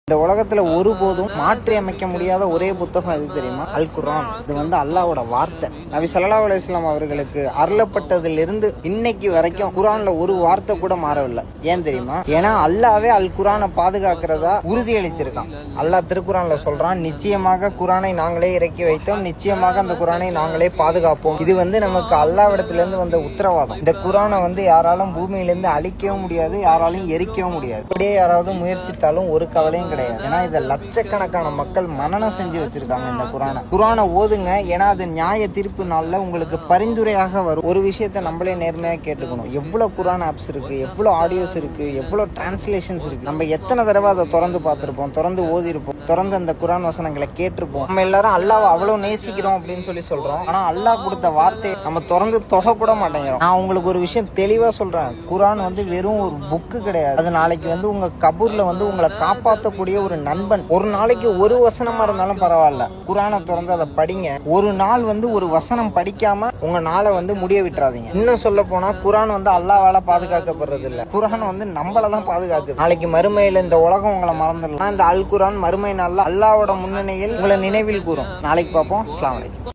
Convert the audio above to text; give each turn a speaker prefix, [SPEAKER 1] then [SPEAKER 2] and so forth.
[SPEAKER 1] இந்த உலகத்துல ஒருபோதும் மாற்றி அமைக்க முடியாத ஒரே புத்தகம் எது தெரியுமா? அல் குர்ஆன். இது அல்லாஹ்வோட வார்த்தை. நபி ஸல்லல்லாஹு அலைஹி வஸல்லம் அவர்களுக்கு அருளப்பட்டதிலிருந்து இன்னைக்கு வரைக்கும் குர்ஆன்ல ஒரு வார்த்தை கூட மாறவில்லை. ஏன் தெரியுமா? ஏன்னா அல்லாஹ்வே அல் குர்ஆனை பாதுகாக்கிறதா உறுதியளித்திருக்கான். அல்லாஹ் திருக்குர்ஆன்ல சொல்றான், நிச்சயமாக குர்ஆனை நாங்களே இறக்கி வைத்தோம், நிச்சயமாக அந்த குர்ஆனை நாங்களே பாதுகாப்போம். இது நமக்கு அல்லாஹ்விடத்திலிருந்து வந்த உத்தரவாதம். இந்த குர்ஆனை யாராலும் பூமியிலிருந்து அழிக்கவும் முடியாது, யாராலும் எரிக்கவும் முடியாது. அப்படியே யாராவது முயற்சித்தாலும் ஒரு கவலையும் கிடையாது. ஏன்னா இதை லட்சக்கணக்கான மக்கள் மனனம் செஞ்சு வச்சிருக்காங்க. இந்த குர்ஆனை ஓதுங்க. ஏன்னா அது நியாய தீர்ப்பு நாள்ல உங்களுக்கு பரிந்துரையாக வரும். ஒரு விஷயத்த நம்மளே நேர்மையாக கேட்டுக்கணும். எவ்வளவு குர்ஆன் ஆப்ஸ் இருக்கு, எவ்வளவு ஆடியோஸ் இருக்கு, எவ்வளவு டிரான்ஸ்லேஷன்ஸ் இருக்கு. நம்ம எத்தனை தடவை அதை திறந்து பார்த்திருப்போம், திறந்து ஓதி இருப்போம், திறந்து அந்த குர்ஆன் வசனங்களை கேட்டிருப்போம். நம்ம எல்லாரும் அல்லாஹ்வை அவ்வளவு நேசிக்கிறோம் அப்படின்னு சொல்றோம். ஆனா அல்லாஹ் கொடுத்த வார்த்தையை நம்ம திறந்து தொட கூட மாட்டேங்கிறோம். நான் உங்களுக்கு ஒரு விஷயம் தெளிவா சொல்றேன். குர்ஆன் வெறும் ஒரு புக்கு கிடையாது. அது நாளைக்கு உங்க கபூர்ல உங்களை காப்பாற்றக்கூடிய ஒரு நண்பன். ஒரு நாளைக்கு ஒரு வசனமா இருந்தாலும் பரவாயில்ல, குர்ஆனை திறந்து அதை படிங்க. ஒரு நாள் ஒரு வசனம் படிக்காம உங்க நாளை முடிய விட்டுறாதீங்க. இன்னும் சொல்ல போனா குர்ஆன் அல்லாஹ்வால பாதுகாக்கப்படுறது இல்ல, குர்ஆன் நம்மளதான் பாதுகாக்குது. நாளைக்கு மறுமையில இந்த உலகம் உங்களை மறந்துடலாம். இந்த அல் குர்ஆன் மறுமை நாள்ல அல்லாஹ்வோட முன்னணியில் உங்களை நினைவில் கூறும். நாளைக்கு பார்ப்போம். அஸ்ஸலாமு அலைக்கும்.